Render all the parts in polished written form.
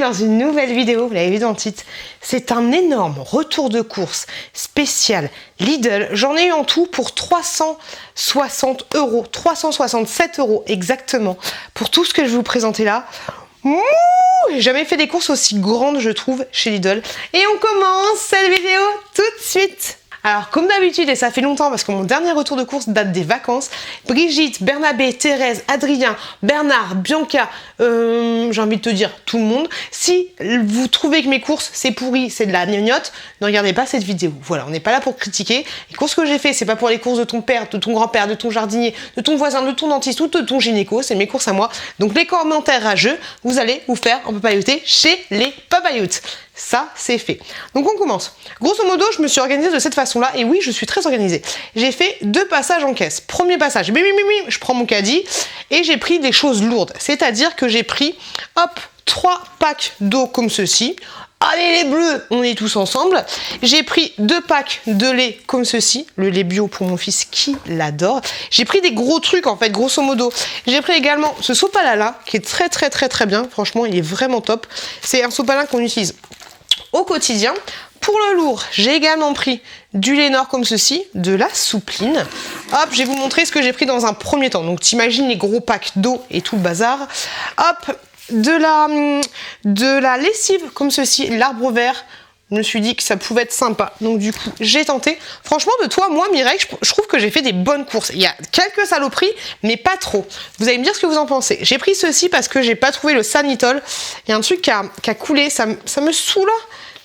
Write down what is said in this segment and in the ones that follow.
dans une nouvelle vidéo, vous l'avez vu dans le titre. C'est un énorme retour de course spécial Lidl. J'en ai eu en tout pour 360 €, 367 € exactement, pour tout ce que je vais vous présenter là. J'ai jamais fait des courses aussi grandes, je trouve, chez Lidl. Et on commence cette vidéo tout de suite. Alors, comme d'habitude, et ça fait longtemps parce que mon dernier retour de course date des vacances, Brigitte, Bernabé, Thérèse, Adrien, Bernard, Bianca, j'ai envie de te dire tout le monde, si vous trouvez que mes courses c'est pourri, c'est de la gnognotte, ne regardez pas cette vidéo. Voilà, on n'est pas là pour critiquer. Les courses que j'ai fait, c'est pas pour les courses de ton père, de ton grand-père, de ton jardinier, de ton voisin, de ton dentiste ou de ton gynéco, c'est mes courses à moi. Donc les commentaires rageux, vous allez vous faire en papayoter chez les papayoutes. Ça, c'est fait. Donc on commence. Grosso modo, je me suis organisée de cette façon-là. Et oui, je suis très organisée. J'ai fait 2 passages en caisse. Premier passage, je prends mon caddie et j'ai pris des choses lourdes. C'est-à-dire que j'ai pris, hop, 3 packs d'eau comme ceci. Allez les bleus, on est tous ensemble. J'ai pris 2 packs de lait comme ceci, le lait bio pour mon fils qui l'adore. J'ai pris des gros trucs en fait, grosso modo. J'ai pris également ce sopalin là qui est très bien. Franchement, il est vraiment top. C'est un sopalin qu'on utilise au quotidien. Pour le lourd, j'ai également pris du Lénor comme ceci, de la soupline. Hop, je vais vous montrer ce que j'ai pris dans un premier temps. Donc t'imagines les gros packs d'eau et tout le bazar. Hop, de la lessive comme ceci, l'arbre vert. Je me suis dit que ça pouvait être sympa. Donc du coup, j'ai tenté. Franchement, de toi, moi, Mireille, je trouve que j'ai fait des bonnes courses. Il y a quelques saloperies, mais pas trop. Vous allez me dire ce que vous en pensez. J'ai pris ceci parce que j'ai pas trouvé le Sanitol. Il y a un truc qui a coulé. Ça me saoule.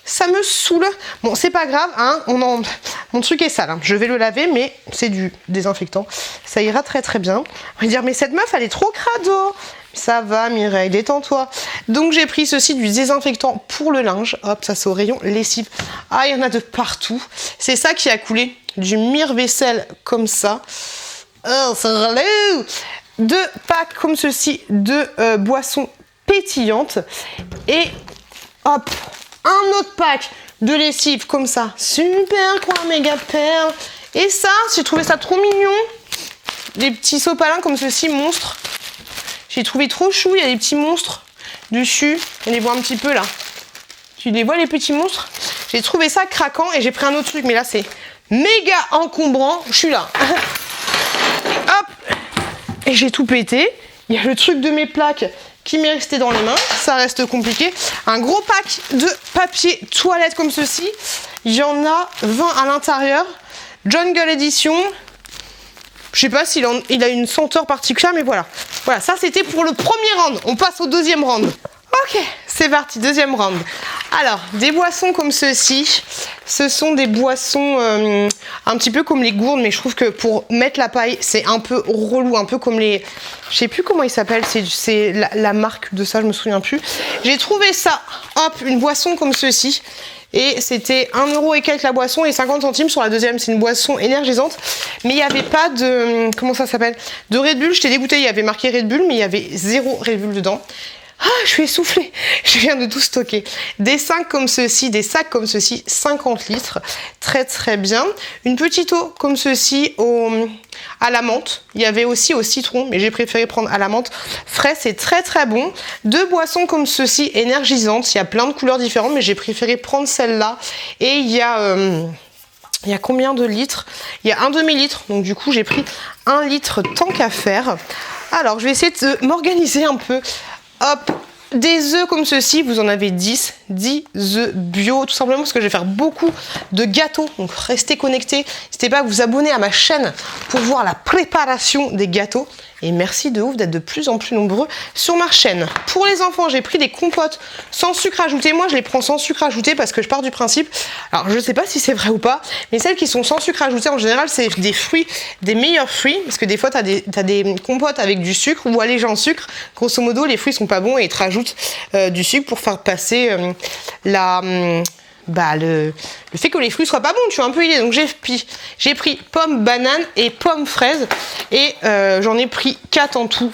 Ça me saoule. Bon, c'est pas grave, hein. Mon truc est sale. Hein. Je vais le laver, mais c'est du désinfectant. Ça ira très bien. On va dire, mais cette meuf, elle est trop crado. Ça va, Mireille, détends-toi. Donc, j'ai pris ceci, du désinfectant pour le linge. Hop, ça, c'est au rayon lessive. Ah, il y en a de partout. C'est ça qui a coulé. Du mire-vaisselle comme ça. Oh, c'est relou. 2 packs comme ceci de boissons pétillantes. Et hop, un autre pack de lessive comme ça. Super quoi, méga perle. Et ça, j'ai trouvé ça trop mignon. Des petits sopalins comme ceci, monstres. J'ai trouvé trop chou, il y a des petits monstres dessus. On les voit un petit peu là. Tu les vois les petits monstres? J'ai trouvé ça craquant et j'ai pris un autre truc. Mais là, c'est méga encombrant. Je suis là. Hop. Et j'ai tout pété. Il y a le truc de mes plaques qui m'est resté dans les mains, ça reste compliqué. Un gros pack de papier toilette comme ceci. Il y en a 20 à l'intérieur. Jungle Edition. Je sais pas s'il a une senteur particulière, mais voilà. Voilà, ça c'était pour le premier round. On passe au deuxième round. Ok, c'est parti, deuxième round. Alors, des boissons comme ceci. Ce sont des boissons un petit peu comme les gourdes, mais je trouve que pour mettre la paille, c'est un peu relou, un peu comme les... Je sais plus comment ils s'appellent, c'est la marque de ça, je me souviens plus. J'ai trouvé ça, hop, une boisson comme ceci. Et c'était 1 € et quelques la boisson et 50 centimes sur la deuxième. C'est une boisson énergisante. Mais il n'y avait pas de... Comment ça s'appelle? De Red Bull. J'étais dégoûtée, il y avait marqué Red Bull, mais il y avait 0 Red Bull dedans. Ah, je suis essoufflée. Je viens de tout stocker. Des sacs comme ceci, 50 litres. Très bien. Une petite eau comme ceci à la menthe. Il y avait aussi au citron, mais j'ai préféré prendre à la menthe. Frais, c'est très bon. 2 boissons comme ceci, énergisantes. Il y a plein de couleurs différentes, mais j'ai préféré prendre celle-là. Et il y a combien de litres? Il y a un demi-litre. Donc du coup, j'ai pris 1 litre tant qu'à faire. Alors, je vais essayer de m'organiser un peu. Hop, des œufs comme ceci, vous en avez 10 œufs bio, tout simplement parce que je vais faire beaucoup de gâteaux, donc restez connectés. N'hésitez pas à vous abonner à ma chaîne pour voir la préparation des gâteaux. Et merci de ouf d'être de plus en plus nombreux sur ma chaîne. Pour les enfants, j'ai pris des compotes sans sucre ajouté. Moi, je les prends sans sucre ajouté parce que je pars du principe, alors je ne sais pas si c'est vrai ou pas, mais celles qui sont sans sucre ajouté, en général, c'est des fruits, des meilleurs fruits, parce que des fois, tu as des compotes avec du sucre ou allégé en sucre. Grosso modo, les fruits sont pas bons et ils te rajoutent du sucre pour faire passer le fait que les fruits soient pas bons, tu vois, un peu idée. Donc j'ai pris pomme, banane et pomme fraise et j'en ai pris 4 en tout.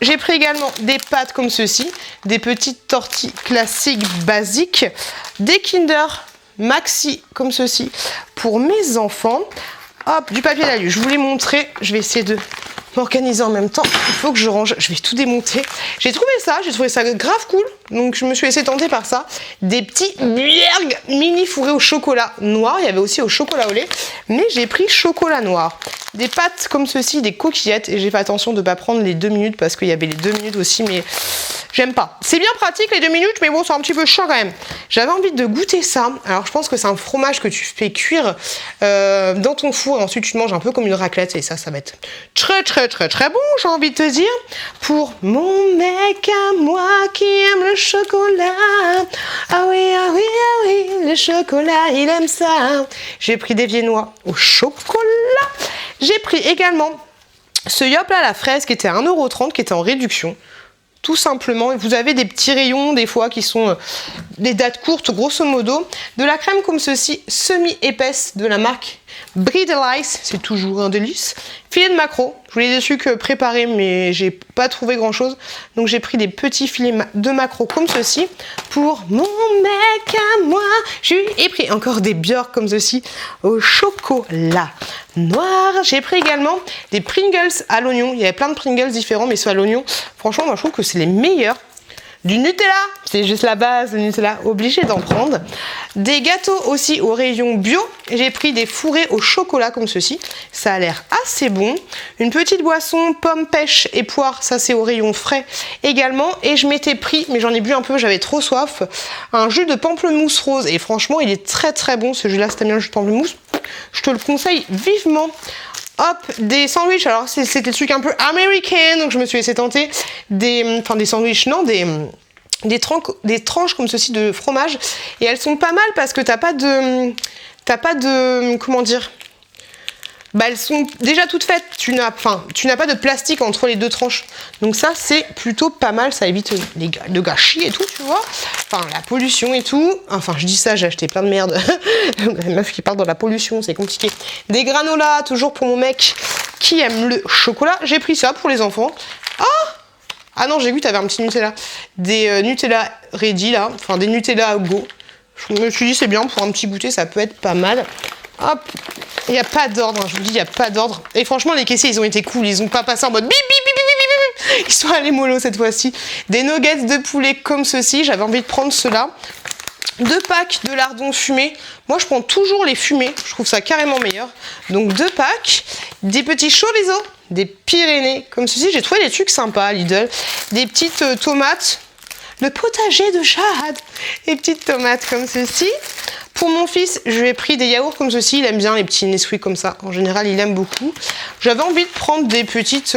J'ai pris également des pâtes comme ceci, des petites tortilles classiques basiques, des Kinder Maxi comme ceci pour mes enfants. Hop, du papier d'alu. Je vous l'ai montré, je vais essayer de m'organiser en même temps. Il faut que je range. Je vais tout démonter. J'ai trouvé ça grave cool. Donc je me suis laissée tenter par ça. Des petits biergues mini fourrés au chocolat noir. Il y avait aussi au chocolat au lait. Mais j'ai pris chocolat noir. Des pâtes comme ceci, des coquillettes. Et j'ai fait attention de ne pas prendre les 2 minutes parce qu'il y avait les 2 minutes aussi. Mais j'aime pas. C'est bien pratique les 2 minutes, mais bon, c'est un petit peu chiant quand même. J'avais envie de goûter ça. Alors je pense que c'est un fromage que tu fais cuire dans ton four. Et ensuite tu te manges un peu comme une raclette. Et ça va être très très très très bon, j'ai envie de te dire. Pour mon mec à moi qui aime le chocolat. Ah oui, ah oui, ah oui, le chocolat, il aime ça. J'ai pris des viennois au chocolat. J'ai pris également ce Yop là, la fraise, qui était à 1,30 €, qui était en réduction. Tout simplement, et vous avez des petits rayons des fois qui sont des dates courtes grosso modo. De la crème comme ceci, semi-épaisse de la marque Brie Delice, c'est toujours un délice. Filet de maquereau, je voulais des sucres préparés mais j'ai pas trouvé grand chose. Donc j'ai pris des petits filets de maquereau comme ceci. Pour mon mec à moi, j'ai pris encore des Björk comme ceci au chocolat noir. J'ai pris également des Pringles à l'oignon. Il y avait plein de Pringles différents mais ceux à l'oignon, franchement moi je trouve que c'est les meilleurs. Du Nutella, c'est juste la base, le Nutella, obligé d'en prendre. Des gâteaux aussi au rayon bio. J'ai pris des fourrés au chocolat comme ceci. Ça a l'air assez bon. Une petite boisson, pommes, pêche et poire. Ça, c'est au rayon frais également. Et je m'étais pris, mais j'en ai bu un peu, j'avais trop soif, un jus de pamplemousse rose. Et franchement, il est très très bon ce jus-là. Si t'aimes bien le jus de pamplemousse, je te le conseille vivement. Hop, des sandwichs. Alors, c'était le truc un peu américain, donc je me suis laissé tenter des sandwichs, non, des tranches comme ceci de fromage. Et elles sont pas mal parce que t'as pas de, comment dire, bah elles sont déjà toutes faites. Tu n'as pas de plastique entre les deux tranches. Donc ça, c'est plutôt pas mal. Ça évite le gâchis et tout, tu vois. Enfin, la pollution et tout. Enfin, je dis ça, j'ai acheté plein de merde. La meuf qui parle dans la pollution, c'est compliqué. Des granolas, toujours pour mon mec qui aime le chocolat. J'ai pris ça pour les enfants. Ah non, j'ai vu, t'avais un petit Nutella. Des Nutella ready, là. Enfin, des Nutella go. Je me suis dit, c'est bien, pour un petit goûter, ça peut être pas mal. Hop. Il n'y a pas d'ordre, hein. Je vous dis, il n'y a pas d'ordre. Et franchement, les caissiers, ils ont été cool. Ils n'ont pas passé en mode bip, bip, bip, bip, bip, bip. Ils sont allés mollo cette fois-ci. Des nuggets de poulet comme ceci. J'avais envie de prendre ceux-là. 2 packs de lardons fumés. Moi, je prends toujours les fumés. Je trouve ça carrément meilleur. Donc, 2 packs. Des petits chorizo. Des Pyrénées comme ceci. J'ai trouvé des trucs sympas à Lidl. Des petites tomates. Le potager de Chad. Des petites tomates comme ceci. Pour mon fils, je lui ai pris des yaourts comme ceci. Il aime bien les petits Nesquik comme ça. En général, il aime beaucoup. J'avais envie de prendre des petites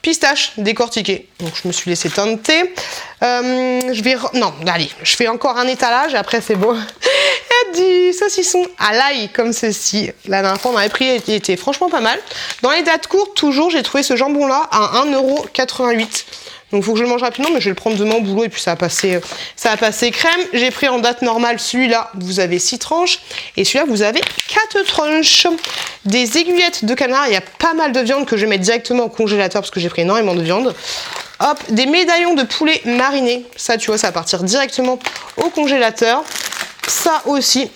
pistaches décortiquées. Donc, je me suis laissé tenter. Je fais encore un étalage et après, c'est bon. Il y a du saucisson à l'ail comme ceci. La dernière fois, on avait pris, il était franchement pas mal. Dans les dates courtes, toujours, j'ai trouvé ce jambon-là à 1,88 €. Donc, il faut que je le mange rapidement, mais je vais le prendre demain au boulot et puis ça va passer crème. J'ai pris en date normale celui-là, vous avez 6 tranches. Et celui-là, vous avez 4 tranches. Des aiguillettes de canard. Il y a pas mal de viande que je vais mettre directement au congélateur parce que j'ai pris énormément de viande. Hop, des médaillons de poulet mariné. Ça, tu vois, ça va partir directement au congélateur. Ça aussi.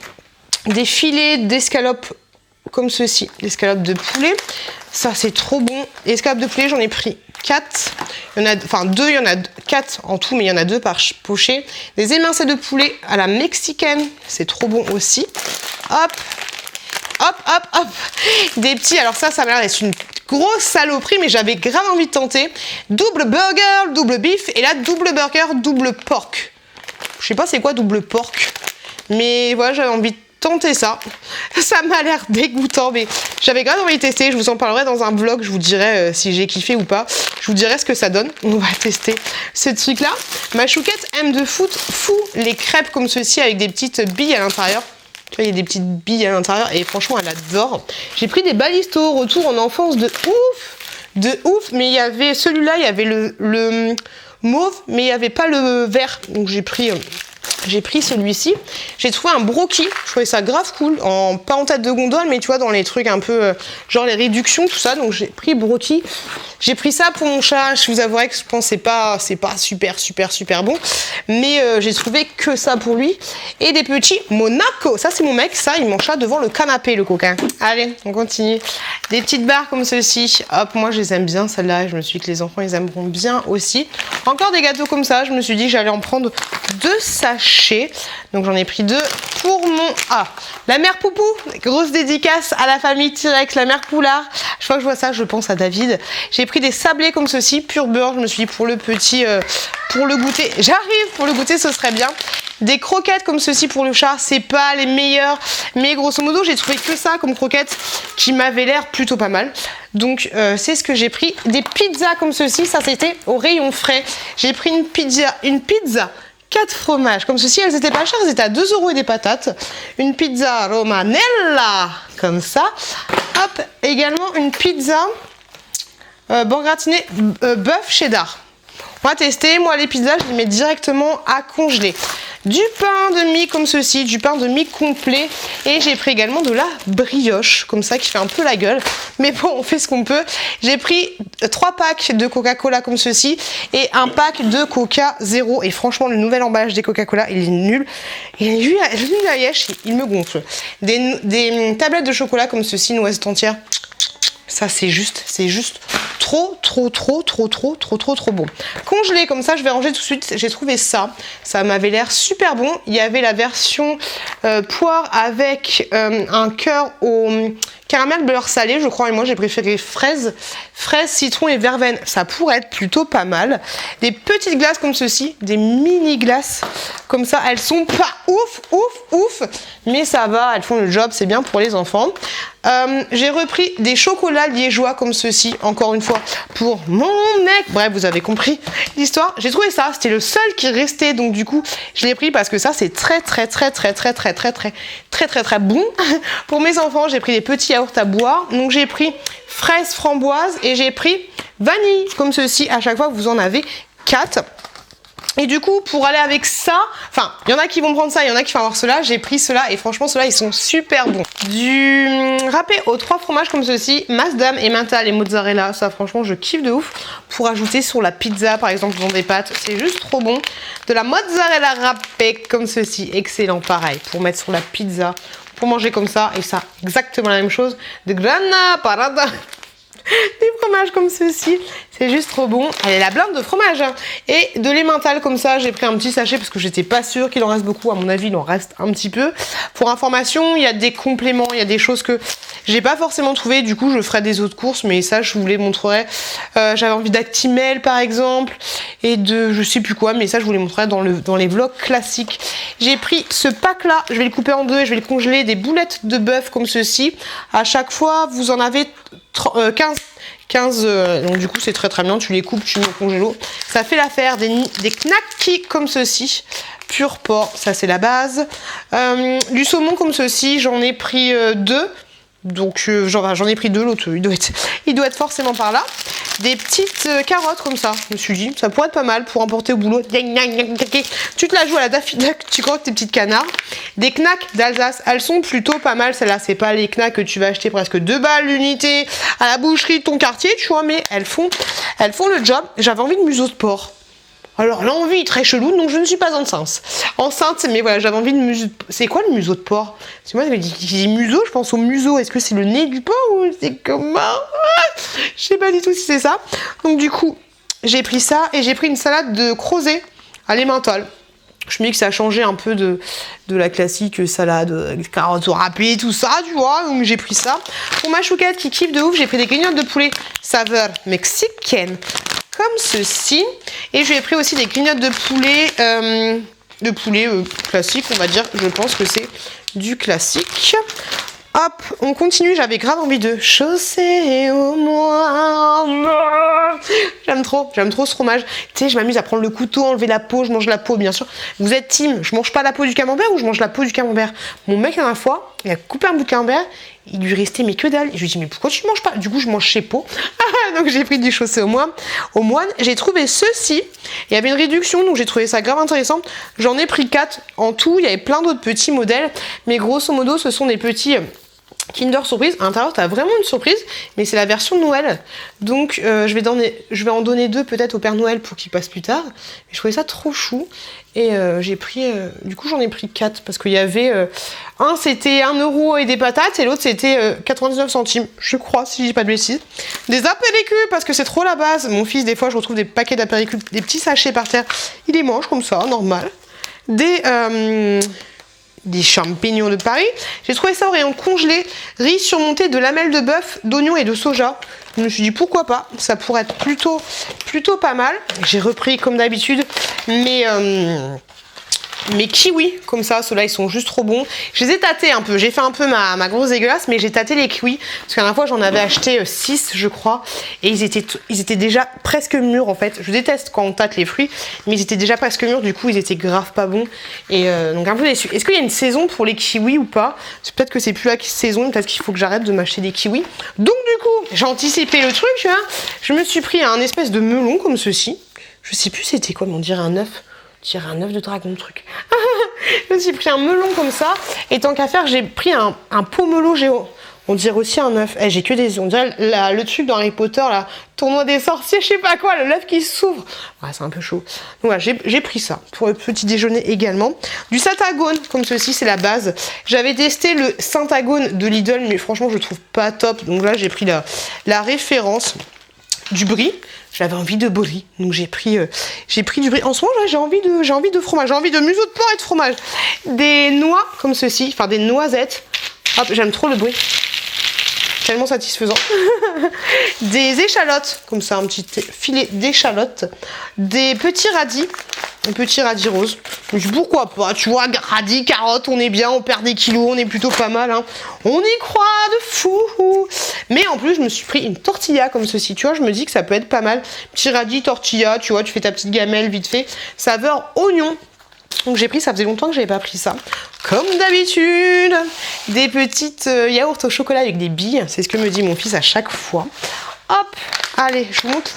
Des filets d'escalopes comme ceci. L'escalope de poulet. Ça, c'est trop bon. L'escalope de poulet, j'en ai pris 4. Il y en a, enfin 2, il y en a 4 en tout, mais il y en a 2 par pochée. Des émincés de poulet à la mexicaine. C'est trop bon aussi. Hop. Hop, hop, hop. Des petits, alors ça m'a l'air d'être une grosse saloperie, mais j'avais grave envie de tenter. Double burger, double beef, et là, double burger, double pork. Je sais pas c'est quoi double pork, mais voilà, j'avais envie de tenter ça. Ça m'a l'air dégoûtant, mais j'avais grave envie de tester. Je vous en parlerai dans un vlog, je vous dirai si j'ai kiffé ou pas. Je vous dirai ce que ça donne. On va tester ce truc-là. Ma chouquette aime de fou les crêpes comme ceci avec des petites billes à l'intérieur. Tu vois, il y a des petites billes à l'intérieur et franchement, elle adore. J'ai pris des balistos, retour en enfance de ouf, mais il y avait celui-là, il y avait le mauve, mais il n'y avait pas le vert. Donc j'ai pris celui-ci. J'ai trouvé un broki. Je trouvais ça grave cool. Pas en tête de gondole, mais tu vois, dans les trucs un peu genre les réductions, tout ça. Donc j'ai pris broki. J'ai pris ça pour mon chat. Je vous avouerai que je pense que c'est pas super bon. Mais j'ai trouvé que ça pour lui. Et des petits Monaco. Ça, c'est mon mec. Ça, il mange ça devant le canapé, le coquin. Allez, on continue. Des petites barres comme ceci. Hop, moi je les aime bien celles-là. Je me suis dit que les enfants ils aimeront bien aussi. Encore des gâteaux comme ça. Je me suis dit que j'allais en prendre 2 sachets. Donc j'en ai pris 2 pour mon... Ah, la mère Poupou. Grosse dédicace à la famille T-Rex, la mère Poulard. Chaque fois que je vois ça, je pense à David. J'ai pris des sablés comme ceci, pur beurre. Je me suis dit pour le petit... pour le goûter. J'arrive pour le goûter, ce serait bien. Des croquettes comme ceci pour le chat, c'est pas les meilleures, mais grosso modo j'ai trouvé que ça comme croquettes qui m'avait l'air plutôt pas mal. Donc c'est ce que j'ai pris. Des pizzas comme ceci, ça c'était au rayon frais. J'ai pris une pizza 4 fromages comme ceci, elles étaient pas chères, elles étaient à 2 € et des patates. Une pizza romanella comme ça. Hop, également une pizza beurre gratiné bœuf cheddar. On va tester, moi les pizzas je les mets directement à congeler. Du pain de mie comme ceci, du pain de mie complet. Et j'ai pris également de la brioche, comme ça, qui fait un peu la gueule. Mais bon, on fait ce qu'on peut. J'ai pris 3 packs de Coca-Cola comme ceci et un pack de Coca Zéro. Et franchement, le nouvel emballage des Coca-Cola, il est nul. Il est nul à Yesh, il me gonfle. Des tablettes de chocolat comme ceci, noisettes entières. Ça, c'est juste trop bon. Congelé comme ça, je vais ranger tout de suite. J'ai trouvé ça. Ça m'avait l'air super bon. Il y avait la version poire avec un cœur au caramel beurre salé, je crois. Et moi, j'ai préféré fraise, citron et verveine. Ça pourrait être plutôt pas mal. Des petites glaces comme ceci, des mini glaces comme ça. Elles sont pas ouf, mais ça va. Elles font le job. C'est bien pour les enfants. J'ai repris des chocolats liégeois comme ceci, encore une fois, pour mon mec. Bref, vous avez compris l'histoire. J'ai trouvé ça, c'était le seul qui restait, donc du coup, je l'ai pris parce que ça, c'est très bon. Pour mes enfants, j'ai pris des petits yaourts à boire. Donc j'ai pris fraises framboises et j'ai pris vanille, comme ceci. À chaque fois, vous en avez 4. Et du coup, pour aller avec ça, enfin, il y en a qui vont prendre ça, il y en a qui vont avoir cela. J'ai pris cela et franchement, ceux-là, ils sont super bons. Du râpé aux 3 fromages comme ceci, Masdam et Mental et mozzarella. Ça, franchement, je kiffe de ouf. Pour ajouter sur la pizza, par exemple, dans des pâtes, c'est juste trop bon. De la mozzarella râpée comme ceci, excellent, pareil, pour mettre sur la pizza, pour manger comme ça. Et ça, exactement la même chose. De grana parada. Des fromages comme ceci, c'est juste trop bon. Elle est la blinde de fromage, hein. Et de l'emmental comme ça, j'ai pris un petit sachet parce que j'étais pas sûre qu'il en reste beaucoup. À mon avis, il en reste un petit peu. Pour information, il y a des compléments, il y a des choses que j'ai pas forcément trouvé. Du coup, je ferai des autres courses, mais ça, je vous les montrerai. J'avais envie d'Actimel, par exemple, et de je sais plus quoi, mais ça, je vous les montrerai dans les vlogs classiques. J'ai pris ce pack-là, je vais le couper en deux et je vais le congeler, des boulettes de bœuf comme ceci. À chaque fois, vous en avez 15, donc du coup c'est très bien, tu les coupes, tu mets au congélo. Ça fait l'affaire. Des knackis comme ceci, pur porc, ça c'est la base. Du saumon comme ceci, j'en ai pris 2. Donc j'en ai pris 2, l'autre il doit être forcément par là. Des petites carottes comme ça, je me suis dit, ça pourrait être pas mal pour emporter au boulot. Tu te la joues à la Daffy Duck, tu croques tes petites canards. Des knacks d'Alsace, elles sont plutôt pas mal, celles-là. C'est pas les knacks que tu vas acheter presque 2 balles l'unité à la boucherie de ton quartier, tu vois, mais elles font le job. J'avais envie de museau de porc. Alors l'envie est très chelou, donc je ne suis pas enceinte, mais voilà, j'avais envie de museau. C'est quoi le museau de porc? C'est moi qui dis museau, je pense au museau. Est-ce que c'est le nez du porc ou c'est comment? Je sais pas du tout si c'est ça. Donc du coup, j'ai pris ça et j'ai pris une salade de crozet à l'emmental. Je me dis que ça a changé un peu de la classique salade, carottes râpées, tout ça, tu vois. Donc j'ai pris ça. Pour ma chouquette qui kiffe de ouf, j'ai pris des grignottes de poulet saveur mexicaine, comme ceci. Et j'ai pris aussi des grignottes de poulet, classique, on va dire. Je pense que c'est du classique. Hop, on continue. J'avais grave envie de chausser au moins. J'aime trop ce fromage. Tu sais, je m'amuse à prendre le couteau, enlever la peau, je mange la peau, bien sûr. Vous êtes team, je mange pas la peau du camembert ou je mange la peau du camembert? Mon mec, la dernière fois, il a coupé un bout de camembert, il lui restait mais que dalle. Et je lui ai dit, mais pourquoi tu manges pas? Du coup, je mange chez peau. Donc j'ai pris du chaussé au moine. J'ai trouvé ceci. Il y avait une réduction, donc j'ai trouvé ça grave intéressant. J'en ai pris 4 en tout. Il y avait plein d'autres petits modèles, mais grosso modo, ce sont des petits Kinder Surprise. À l'intérieur, tu as vraiment une surprise, mais c'est la version de Noël. Donc, je vais en donner 2 peut-être au Père Noël pour qu'il passe plus tard. Mais je trouvais ça trop chou. Et j'ai pris... du coup, j'en ai pris 4 parce qu'il y avait... un, c'était 1 € et des patates, et l'autre, c'était 99 centimes, je crois, si je dis pas de bêtises. Des apéritifs, parce que c'est trop la base. Mon fils, des fois, je retrouve des paquets d'apéritifs, des petits sachets par terre. Il les mange comme ça, normal. Des champignons de Paris. J'ai trouvé ça au rayon congelé, riz surmonté de lamelles de bœuf, d'oignons et de soja. Je me suis dit pourquoi pas, ça pourrait être plutôt pas mal. J'ai repris comme d'habitude mes kiwis, comme ça, ceux-là ils sont juste trop bons. Je les ai tâtés un peu, j'ai fait un peu ma grosse dégueulasse, mais j'ai tâté les kiwis. Parce qu'à la fois j'en avais acheté 6 je crois, et ils étaient déjà presque mûrs en fait. Je déteste quand on tâte les fruits, mais ils étaient déjà presque mûrs, du coup ils étaient grave pas bons. Et donc un peu déçu. Est-ce qu'il y a une saison pour les kiwis ou pas? Peut-être que c'est plus la saison, peut-être qu'il faut que j'arrête de m'acheter des kiwis. Donc du coup, j'ai anticipé le truc, tu vois. Je me suis pris un espèce de melon comme ceci. Je sais plus c'était quoi, mais on dirait un œuf. Tirer un œuf de dragon, le truc. Je me suis pris un melon comme ça. Et tant qu'à faire, j'ai pris un pomelo géant. On dirait aussi un œuf. J'ai que des... On dirait le truc dans Harry Potter, là. Tournoi des sorciers, je sais pas quoi. L'œuf qui s'ouvre. Ouais, c'est un peu chaud. Donc voilà, j'ai pris ça. Pour le petit déjeuner également. Du Syntagone, comme ceci, c'est la base. J'avais testé le Syntagone de Lidl, mais franchement, je le trouve pas top. Donc là, j'ai pris la référence du brie. J'avais envie de brie, donc j'ai pris du brie. En ce moment, là, j'ai envie de fromage, j'ai envie de museau de porc et de fromage. Des noix comme ceci, enfin des noisettes. Hop, j'aime trop le brie. Tellement satisfaisant. Des échalotes, comme ça, un petit filet d'échalotes. Des petits radis. Un petit radis rose. Pourquoi pas, tu vois, radis, carottes, on est bien, on perd des kilos, on est plutôt pas mal, hein. On y croit de fou. Mais en plus, je me suis pris une tortilla comme ceci, tu vois, je me dis que ça peut être pas mal. Petit radis, tortilla, tu vois, tu fais ta petite gamelle vite fait. Saveur oignon. Donc j'ai pris, ça faisait longtemps que j'avais pas pris ça. Comme d'habitude, des petites yaourts au chocolat avec des billes. C'est ce que me dit mon fils à chaque fois. Hop, allez, je vous montre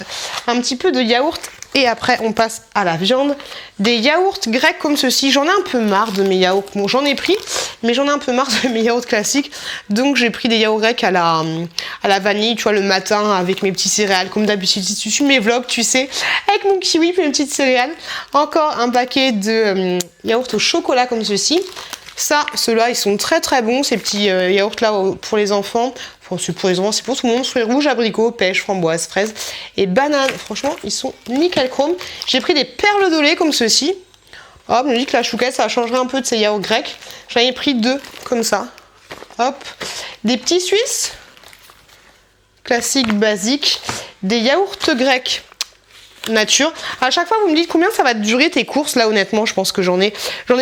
un petit peu de yaourt. Et après, on passe à la viande. Des yaourts grecs comme ceci. J'en ai un peu marre de mes yaourts. Bon, j'en ai pris, mais j'en ai un peu marre de mes yaourts classiques. Donc, j'ai pris des yaourts grecs à la vanille, tu vois, le matin, avec mes petits céréales. Comme d'habitude, si tu suis mes vlogs, tu sais, avec mon kiwi et mes petites céréales. Encore un paquet de yaourts au chocolat comme ceci. Ça, ceux-là, ils sont très très bons, ces petits yaourts-là pour les enfants. Enfin, c'est pour les enfants, c'est pour tout le monde. Fruits rouges, abricots, pêche, framboise, fraises et bananes. Franchement, ils sont nickel chrome. J'ai pris des perles de lait comme ceci. Hop, je me dis que la chouquette, ça changerait un peu de ces yaourts grecs. J'en ai pris 2 comme ça. Hop. Des petits Suisses. Classiques, basiques. Des yaourts grecs. Nature. À chaque fois, vous me dites combien ça va durer tes courses. Là, honnêtement, je pense que j'en ai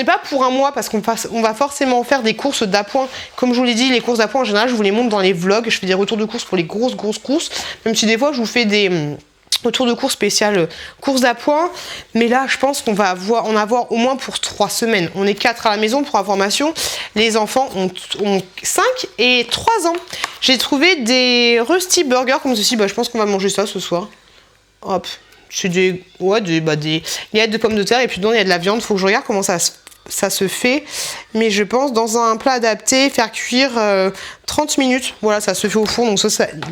pas pour un mois parce qu'on va forcément faire des courses d'appoint. Comme je vous l'ai dit, les courses d'appoint en général, je vous les montre dans les vlogs. Je fais des retours de courses pour les grosses courses. Même si des fois, je vous fais des retours de courses spéciales courses d'appoint. Mais là, je pense qu'on va en avoir au moins pour 3 semaines. On est 4 à la maison pour information. Les enfants ont 5 et 3 ans. J'ai trouvé des Rusty Burgers comme ceci. Bah, je pense qu'on va manger ça ce soir. Hop. C'est des galettes de pommes de terre et puis dedans il y a de la viande. Faut que je regarde comment ça se fait. Mais je pense dans un plat adapté, faire cuire 30 minutes. Voilà, ça se fait au four. Donc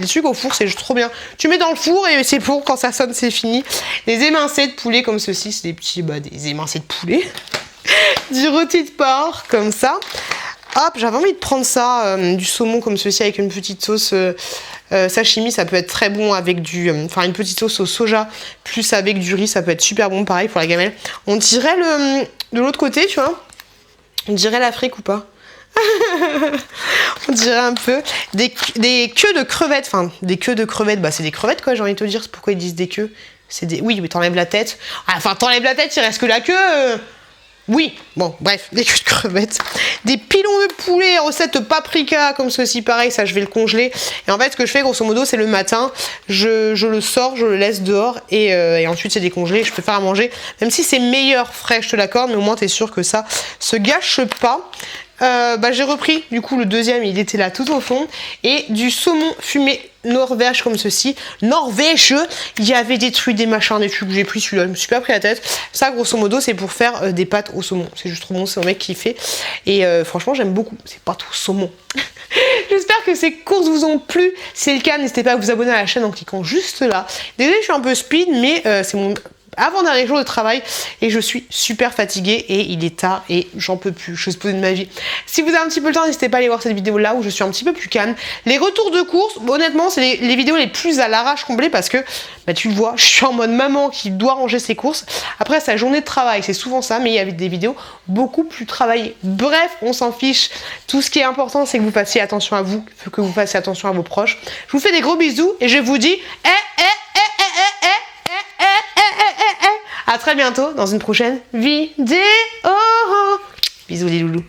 les trucs au four, c'est juste trop bien. Tu mets dans le four et c'est pour quand ça sonne, c'est fini. Des émincés de poulet comme ceci. C'est des petits, des émincés de poulet. Du rôti de porc comme ça. Hop, j'avais envie de prendre ça, du saumon comme ceci avec une petite sauce sashimi, ça peut être très bon avec une petite sauce au soja, plus avec du riz, ça peut être super bon, pareil pour la gamelle. On dirait de l'autre côté, tu vois, on dirait l'Afrique ou pas? On dirait un peu des queues de crevettes, c'est des crevettes quoi, j'ai envie de te dire, c'est pourquoi ils disent des queues. Oui, mais t'enlèves la tête. Enfin, t'enlèves la tête, il reste que la queue. Oui, bon, bref, des queues de crevettes. Des pilons de poulet, recette paprika, comme ceci, pareil, ça je vais le congeler. Et en fait, ce que je fais, grosso modo, c'est le matin, je le sors, je le laisse dehors, et ensuite c'est décongelé, je peux faire à manger. Même si c'est meilleur frais, je te l'accorde, mais au moins t'es sûr que ça se gâche pas. J'ai repris, du coup, le deuxième, il était là tout au fond. Et du saumon fumé Norvège comme ceci. Norvège, il y avait des trucs, des machins, des trucs que j'ai pris celui-là, je me suis pas pris la tête. Ça, grosso modo, c'est pour faire des pâtes au saumon. C'est juste trop bon, c'est un mec qui fait. Et franchement, j'aime beaucoup. C'est pas tout saumon. J'espère que ces courses vous ont plu. Si c'est le cas, n'hésitez pas à vous abonner à la chaîne en cliquant juste là. Désolée, je suis un peu speed, mais c'est mon avant-dernier jour de travail et je suis super fatiguée et il est tard et j'en peux plus. Je vais se poser de ma vie. Si vous avez un petit peu le temps, n'hésitez pas à aller voir cette vidéo là où je suis un petit peu plus calme. Les retours de course, honnêtement, c'est les vidéos les plus à l'arrache complet parce que bah, tu le vois, je suis en mode maman qui doit ranger ses courses. Après sa journée de travail, c'est souvent ça, mais il y avait des vidéos beaucoup plus travaillées. Bref, on s'en fiche. Tout ce qui est important, c'est que vous fassiez attention à vous, que vous fassiez attention à vos proches. Je vous fais des gros bisous et je vous dis à très bientôt dans une prochaine vidéo. Bisous les loulous.